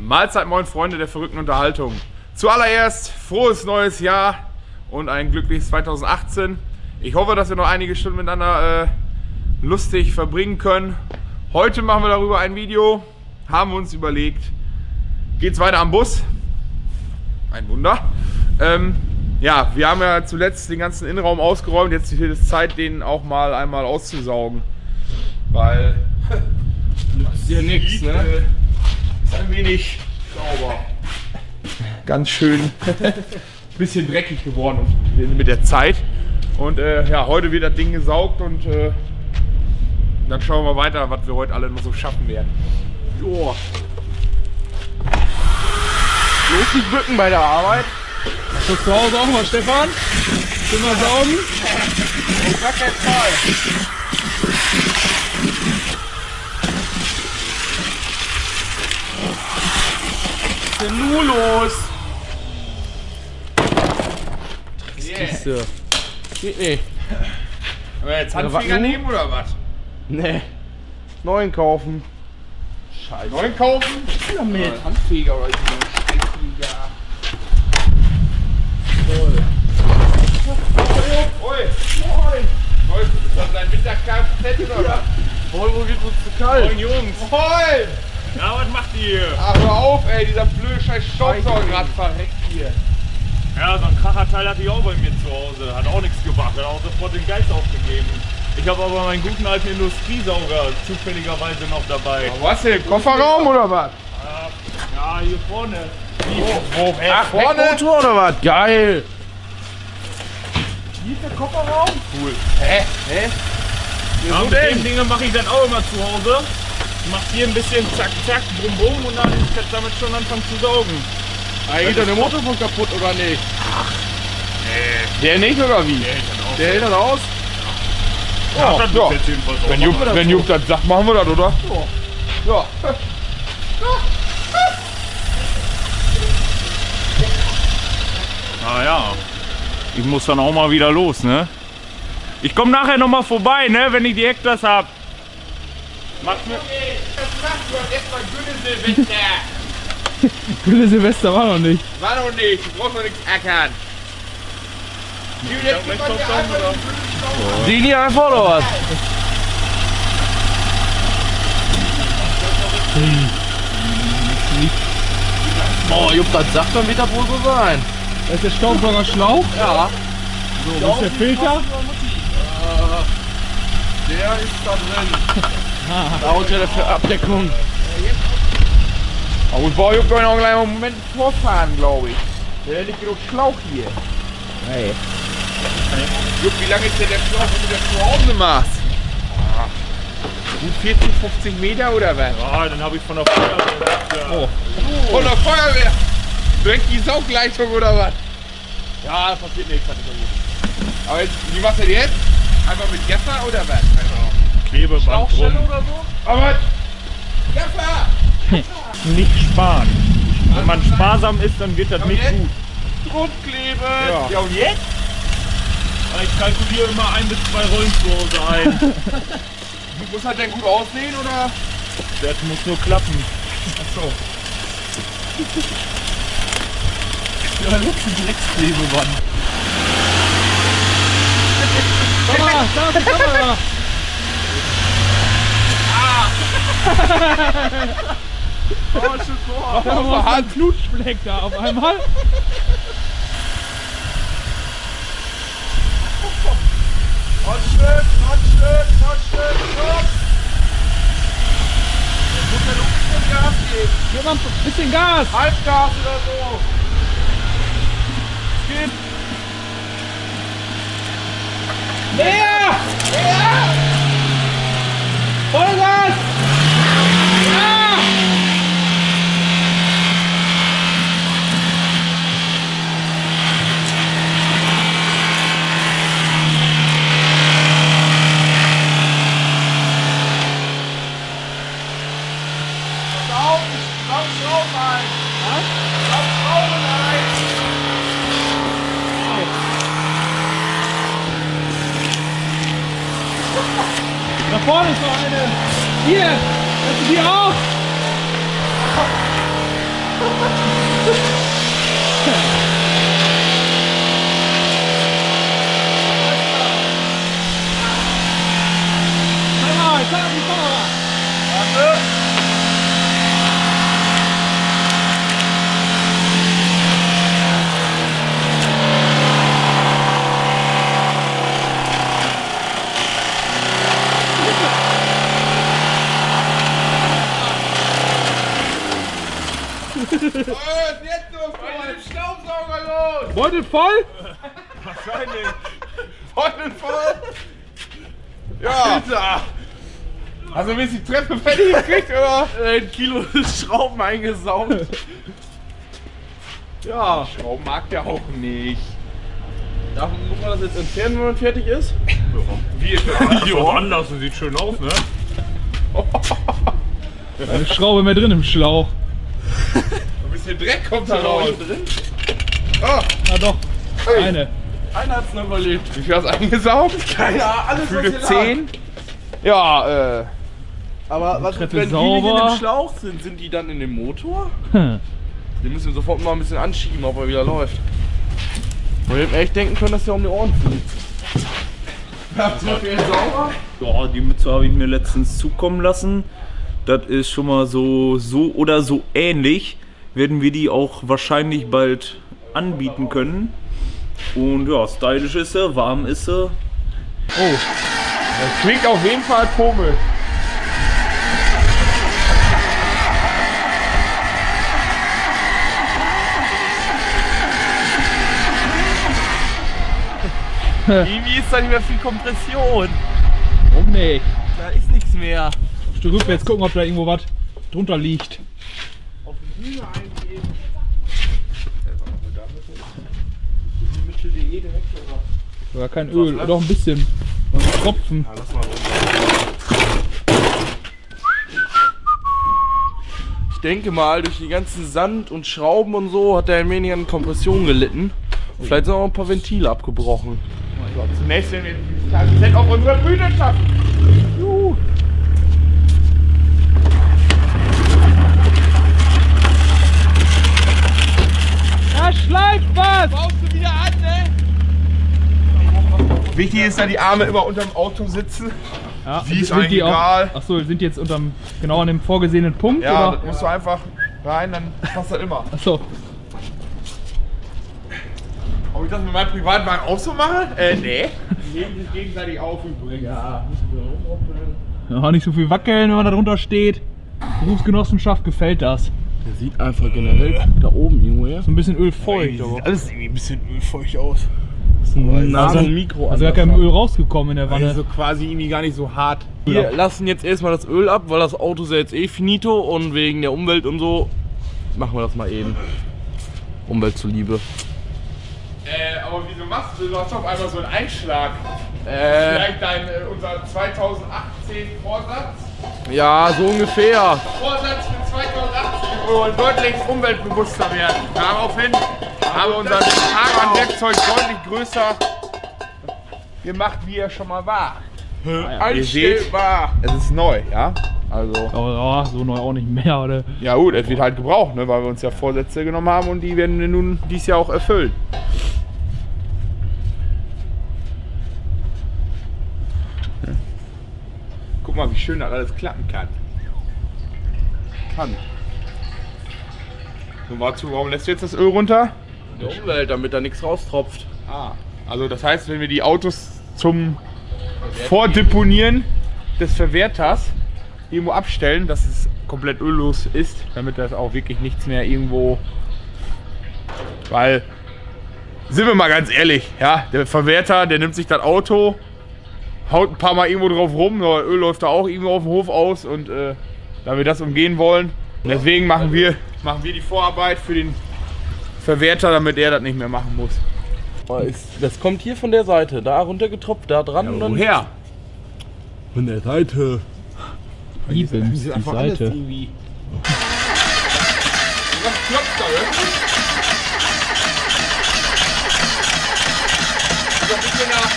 Mahlzeit, moin Freunde der verrückten Unterhaltung. Zuallererst frohes neues Jahr und ein glückliches 2018. Ich hoffe, dass wir noch einige Stunden miteinander lustig verbringen können. Heute machen wir darüber ein Video, haben wir uns überlegt. Geht's weiter am Bus? Ein Wunder. Ja, wir haben ja zuletzt den ganzen Innenraum ausgeräumt. Jetzt wird es Zeit, den auch mal einmal auszusaugen. Weil das ist ja nichts, ne? Ist ein wenig sauber. Ganz schön bisschen dreckig geworden mit der Zeit. Und ja, heute wird das Ding gesaugt und dann schauen wir weiter, was wir heute alle noch so schaffen werden. Joa. Los die Bücken bei der Arbeit. Machst du zu Hause auch mal, Stefan? Können wir saugen? Auf gar keinen Fall. Was ist denn nun los? Yeah. Geht nicht. Aber jetzt Handfeger nehmen oder was? Nee. Neuen kaufen. Scheiße. Neuen kaufen? Ja, mit. Handfeger oder so ein Steinfeger. Toll. Oi. Moin. Moin. Ist das dein Winterkfz oder was? Moin, wo geht's uns zu kalt? Moin Jungs. Moin. Ja, was macht ihr? Ach, hör auf, ey. Dieser blöde scheiß Staubsauger gerade verreckt hier. Ja, so ein Kracherteil hatte ich auch bei mir zu Hause. Hat auch nichts gebracht, hat auch sofort den Geist aufgegeben. Ich habe aber meinen guten alten Industriesauger zufälligerweise noch dabei. Wo hast du den Kofferraum oder was? Ja, hier vorne. Wo? Ach, vorne? Motor oder was? Geil. Hier ist der Kofferraum? Cool. Hä? Ja, mit dem Ding mache ich dann auch immer zu Hause. Macht hier ein bisschen zack, zack, bum, bum und dann kann ich damit schon anfangen zu saugen. Da geht doch der Motor von kaputt, oder nicht? Der nicht, oder wie? Der hält das aus? Ja, das ja. ist jetzt jedenfalls auch. Wenn Jupp das sagt, machen wir das, oder? Ja. Ah ja. Ich muss dann auch mal wieder los, ne? Ich komme nachher noch mal vorbei, ne, wenn ich die Hecktors hab. Macht's mir. Das machst du erstmal Gülle-Silvester. Gülle Silvester war noch nicht. War noch nicht, du brauchst noch nichts ackern. Die nie einfach oder was? Oh, Jupp, das sagt, dann wird das wohl so sein. Das ist der Staubsauger Schlauch? Ja. So, wo ist der Filter? Der ist da drin. Da unter der Abdeckung. Aber ich brauche Jupp doch noch gleich mal einen Moment vorfahren, glaube ich. Der hat nicht genug Schlauch hier. Hey. Jupp, wie lange ist denn der Schlauch, wenn du das zu Hause machst? Gut 40, 50 Meter oder was? Ja, dann habe ich von der Feuerwehr. Ja. Von der Feuerwehr! Direkt die Saugleitung oder was? Ja, da passiert nichts, hat nicht gut. Aber jetzt, wie machst du das jetzt? Einfach mit Gaffer oder was? Klebeband Schlauchstelle drum. oder so? Aber Gaffer! Nicht sparen. Wenn man sparsam ist, dann wird das nicht jetzt? gut. Grundkleben! Ja. Und jetzt? Ich kalkuliere immer 1 bis 2 Rollen zu Hause ein. Muss halt denn gut aussehen oder? Das muss nur klappen. Achso. Ja, letzte Drecksklebeband. Kamera, da ist die Kamera. Oh, schon vor. Da war ein Knutschfleck da auf einmal. Handschritt. Jetzt muss der Luft schon Gas geben. Gib mal ein bisschen Gas. Halbgas oder so. Es geht. Mehr! Vollgas! Ja! Da vorne ist noch eine. Hier! Kannst du die auch? Jetzt los, den Staubsauger los! Beutel voll? Wahrscheinlich. Beutel voll! Ja! Alter! Hast du ein bisschen die Treppe fertig gekriegt, oder? 1 Kilo Schrauben eingesaugt. Ja. Schrauben mag der auch nicht. Darf man das jetzt entfernen, wenn man fertig ist? Wie ist das Video anders? Das sieht schön aus, ne? Eine Schraube mehr drin im Schlauch. Ein bisschen Dreck kommt da raus. Drin? Ah, Ah doch, Hey. eine. Einer hat's noch überlebt. wie viel hast du eingesaugt? Keine Ahnung, alles Gefühlte 10. Ja, Aber was, Treppe Äh, wenn die nicht in sauber. dem Schlauch sind, sind die dann in dem Motor? Hm. Den müssen wir sofort mal ein bisschen anschieben, ob er wieder läuft. Man hätte echt denken können, dass der um die Ohren fliegt. Ja, die Mütze habe ich mir letztens zukommen lassen. Das ist schon mal so oder so ähnlich. Werden wir die auch wahrscheinlich bald anbieten können. Und ja, stylisch ist sie, warm ist sie. das klingt auf jeden Fall komisch. Irgendwie ist da nicht mehr viel Kompression. Warum nicht? Da ist nichts mehr. Stück rückwärts gucken, ob da irgendwo was drunter liegt. Auf die Bühne eingeben. Oder kein Öl, doch ein bisschen. Ein Tropfen. Lass mal runter. Ich denke mal, durch die ganzen Sand und Schrauben und so hat er ein wenig an Kompression gelitten. Vielleicht sind auch ein paar Ventile abgebrochen. Zunächst werden wir dieses KZ auf unserer Bühne schaffen. Juhu. Da schleift was! Baust du wieder an, ne? Wichtig ist, dass die Arme immer unterm Auto sitzen. Ja, Wie ist sind eigentlich die egal. Achso, sind die jetzt unterm, genau an dem vorgesehenen Punkt? Ja, oder? das musst du einfach rein, dann passt das immer. Achso. Ob ich das mit meinem Privatwagen auch so mache? Nee. Die nehmen sich gegenseitig auf übrigens. Ja. Ja, nicht so viel wackeln, wenn man da drunter steht. Berufsgenossenschaft gefällt das. Der sieht einfach generell da oben irgendwo her. So ein bisschen ölfeucht. Sieht alles irgendwie ein bisschen ölfeucht aus. Nase und Mikro. Also gar kein Öl rausgekommen in der Wanne. Also quasi irgendwie gar nicht so hart. Wir lassen jetzt erstmal das Öl ab, weil das Auto ist ja jetzt eh finito und wegen der Umwelt und so machen wir das mal eben. Umwelt zuliebe. Aber wieso machst du? Du hast doch einmal so einen Einschlag. Vielleicht unser 2018 Vorsatz. Ja, so ungefähr. Vorsatz für 2018. Wir wollen deutlich umweltbewusster werden. Daraufhin haben wir unser Caravan-Werkzeug deutlich größer gemacht, wie er schon mal war. Einstellbar. Es ist neu, ja? Also. Aber ja, so neu auch nicht mehr, oder? Ja gut, es wird halt gebraucht, ne? Weil wir uns ja Vorsätze genommen haben und die werden wir nun dieses Jahr auch erfüllen. Ja. Guck mal, wie schön das alles klappen kann. So, mal zu, warum lässt du jetzt das Öl runter? Die Umwelt, damit da nichts raustropft. Ah. Also das heißt, wenn wir die Autos zum Vordeponieren des Verwerters irgendwo abstellen, dass es komplett öllos ist, damit das auch wirklich nichts mehr irgendwo, weil, sind wir mal ganz ehrlich, ja, der Verwerter, der nimmt sich das Auto, haut ein paar Mal irgendwo drauf rum, aber Öl läuft da auch irgendwo auf dem Hof aus und da wir das umgehen wollen, deswegen machen wir die Vorarbeit für den Verwerter, damit er das nicht mehr machen muss. Das kommt hier von der Seite, da runtergetropft, da dran und dann. Woher? Von der Seite. Ibims, die Seite. irgendwie. Was klopft da irgendwie? So ein bisschen nach.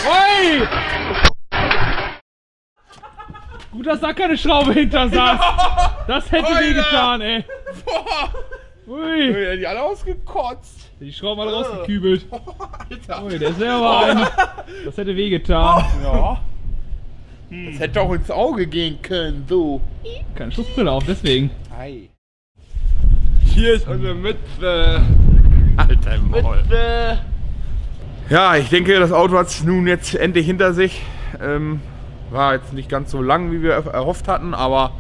Ui! Gut, dass da keine Schraube hinter saß. Das hätte Alter! wehgetan, ey. Boah! Ui, Die alle ausgekotzt. die Schrauben alle rausgekübelt. Alter. Ui, der ist selber ein. Das hätte wehgetan. Ja. Das hätte auch ins Auge gehen können, so. Keine Schutzbrille auf, deswegen. Hi. Hier ist unsere Mütze. Alter Maul. Ja, ich denke, das Auto hat es nun jetzt endlich hinter sich. War jetzt nicht ganz so lang, wie wir erhofft hatten, aber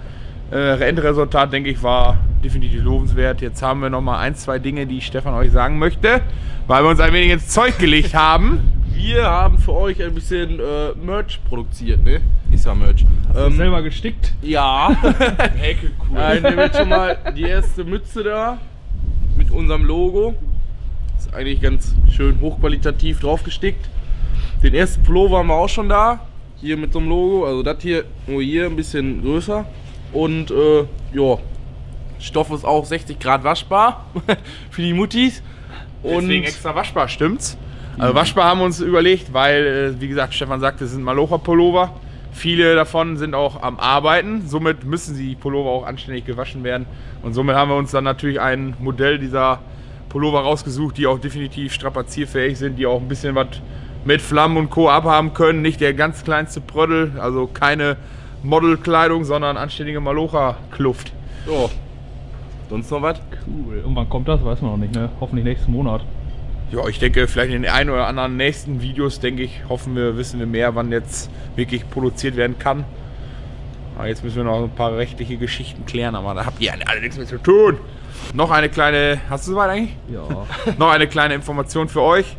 Endresultat, denke ich, war definitiv lobenswert. Jetzt haben wir noch mal ein, zwei Dinge, die Stefan euch sagen möchte, weil wir uns ein wenig ins Zeug gelegt haben. Wir haben für euch ein bisschen Merch produziert, ne? Ist ja Merch. Selber gestickt. Ja. Häkelkuh. Nein, wir haben schon mal die erste Mütze da mit unserem Logo. Ist eigentlich ganz schön hochqualitativ draufgestickt. Den ersten Pullover haben wir auch schon da. Hier mit so einem Logo. Also das hier nur hier ein bisschen größer. Und ja, Stoff ist auch 60 Grad waschbar für die Muttis. Und Deswegen extra waschbar, stimmt's? Also waschbar haben wir uns überlegt, weil, wie gesagt, Stefan sagte, es sind Malocha-Pullover. Viele davon sind auch am Arbeiten, somit müssen die Pullover auch anständig gewaschen werden. Und somit haben wir uns dann natürlich ein Modell dieser Pullover rausgesucht, die auch definitiv strapazierfähig sind, die auch ein bisschen was mit Flammen und Co. abhaben können. Nicht der ganz kleinste Prödel, also keine Modelkleidung, sondern anständige Malocha-Kluft. ja. Sonst noch was? Cool. Und wann kommt das? Weiß man noch nicht, ne? Hoffentlich nächsten Monat. Ja, ich denke, vielleicht in den einen oder anderen nächsten Videos, denke ich, wissen wir mehr, wann jetzt wirklich produziert werden kann. Aber jetzt müssen wir noch ein paar rechtliche Geschichten klären, aber da habt ihr alle nichts mehr zu tun. Noch eine kleine, hast du soweit eigentlich? Ja. Noch eine kleine Information für euch.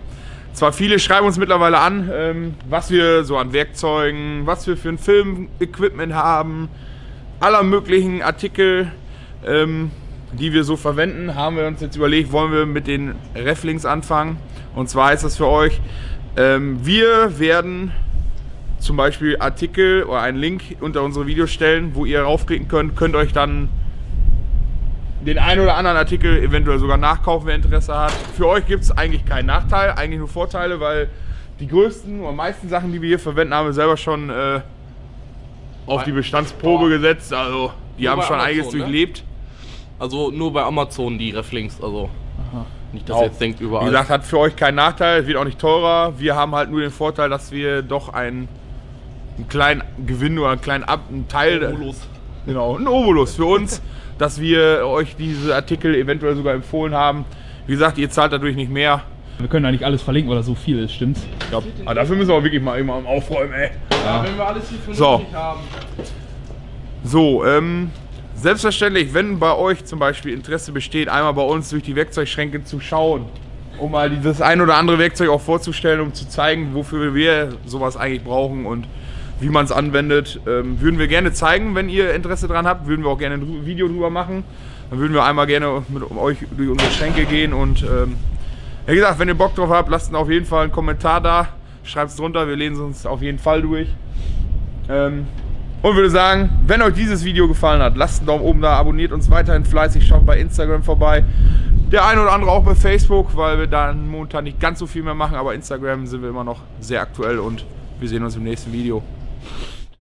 Zwar viele schreiben uns mittlerweile an, was wir so an Werkzeugen, was wir für ein Film-Equipment haben, aller möglichen Artikel, die wir so verwenden, haben wir uns jetzt überlegt, wollen wir mit den Reflings anfangen. Und zwar heißt das für euch, wir werden zum Beispiel Artikel oder einen Link unter unsere Videos stellen, wo ihr raufklicken könnt euch dann den einen oder anderen Artikel eventuell sogar nachkaufen, wer Interesse hat. Für euch gibt es eigentlich keinen Nachteil, eigentlich nur Vorteile, weil die größten oder meisten Sachen, die wir hier verwenden, haben wir selber schon auf die Bestandsprobe gesetzt. Also die Nur haben bei schon einiges Amazon, ne? durchlebt. Also nur bei Amazon die Reflinks, also nicht, dass Auch. ihr jetzt denkt überall. Wie gesagt, hat für euch keinen Nachteil, es wird auch nicht teurer. Wir haben halt nur den Vorteil, dass wir doch einen kleinen Gewinn oder einen Teil, Obolus. genau, ein Obolus für uns, dass wir euch diese Artikel eventuell sogar empfohlen haben. Wie gesagt, ihr zahlt dadurch nicht mehr. Wir können eigentlich alles verlinken, weil das so viel ist, stimmt's? Ja, aber dafür müssen wir auch wirklich mal immer aufräumen, ey. Ja, wenn wir alles hier vernünftig So. haben. So, selbstverständlich, wenn bei euch zum Beispiel Interesse besteht, einmal bei uns durch die Werkzeugschränke zu schauen, um mal dieses ein oder andere Werkzeug auch vorzustellen, um zu zeigen, wofür wir sowas eigentlich brauchen und wie man es anwendet, würden wir gerne zeigen, wenn ihr Interesse dran habt, würden wir auch gerne ein Video drüber machen. Dann würden wir einmal gerne mit euch durch unsere Schränke gehen und wie gesagt, wenn ihr Bock drauf habt, lasst auf jeden Fall einen Kommentar da, schreibt es drunter, wir lesen es uns auf jeden Fall durch. Und würde sagen, wenn euch dieses Video gefallen hat, lasst einen Daumen oben da, abonniert uns weiterhin fleißig, schaut bei Instagram vorbei. Der eine oder andere auch bei Facebook, weil wir da momentan nicht ganz so viel mehr machen, aber Instagram sind wir immer noch sehr aktuell und wir sehen uns im nächsten Video.